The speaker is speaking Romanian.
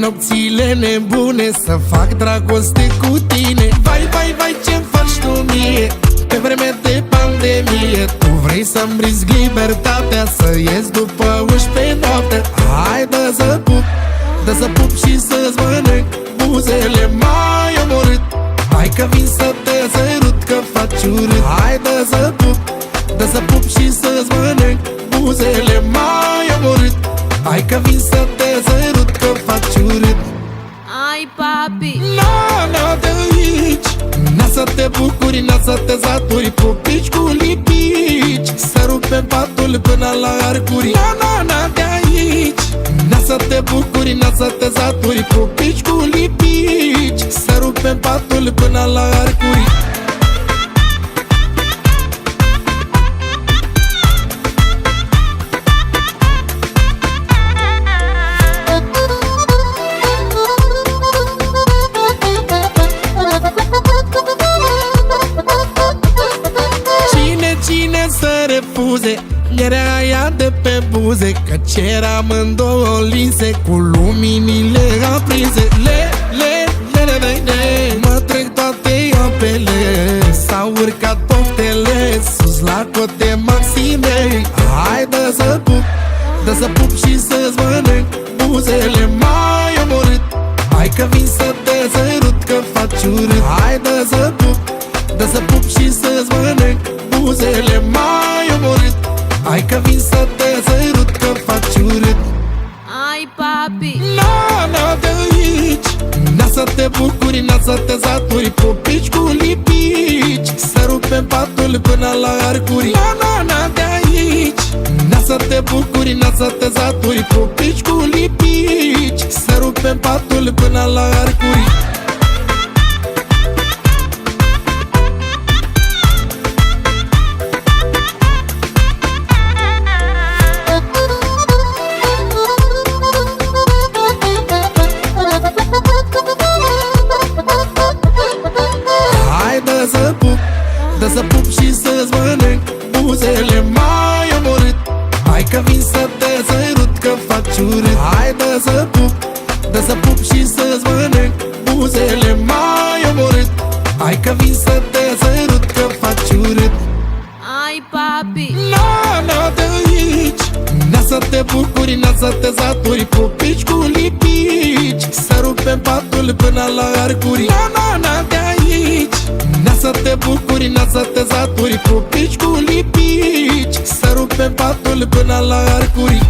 nopțile nebune să fac dragoste cu tine. Vai, vai, vai, ce-mi faci tu mie pe vreme de pandemie. Tu vrei să-mi risc libertatea, să ies după 11 noapte. Hai, dă să pup, dă să pup și să-ți mănânc buzele, mai omorât. Hai că vin să te sărut, că faci urât. Hai, dă să pup, dă să pup și să-ți mănânc buzele, mai omorât. Hai că vin să te sărut, că faci urât. Ai, papi, Na, de aici, na să te bucuri, na să te saturi, pupici cu lipici, să rupem patul până la arcuri. Na, de aici, na să te bucuri, na să te saturi, pupici cu lipici, să rupem patul până la arcuri. Cine să refuze mierea aia de pe buze, căci eram în două linse cu luminile aprinse. Mă trec toate apele, s-au urcat poftele sus la cote maxime. Hai, dă să pup, dă să pup și să-ți mănânc buzele, mai omorât. Hai că vin să te sărut, că faci urât. Hai, dă să pup, dă să pup și să-ți mănânc buzele, mai omorât. Hai că vin să te sărut, că faci urât. ai, papi, Na, de aici, na să te bucuri, na să te saturi, pupici cu lipici, să rupem patul până la arcuri. Na, de aici, na să te bucuri, na să te saturi, pupici cu lipici, să rupem patul până la arcuri. Dă să pup și să-ți mănânc buzele, mai omorât. Hai că vin să te sărut, că faci urât. Hai, dă să pup, dă să pup și să-ți mănânc buzele, mai omorât. Hai că vin să te sărut, că faci urât. ai, papi, Na, de aici, na să te bucuri, na să te saturi, pupici cu lipici, să rupem patul până la arcuri. Na, de aici, na să te bucuri, na să te saturi, pupici cu lipici, să rupem patul până la arcuri.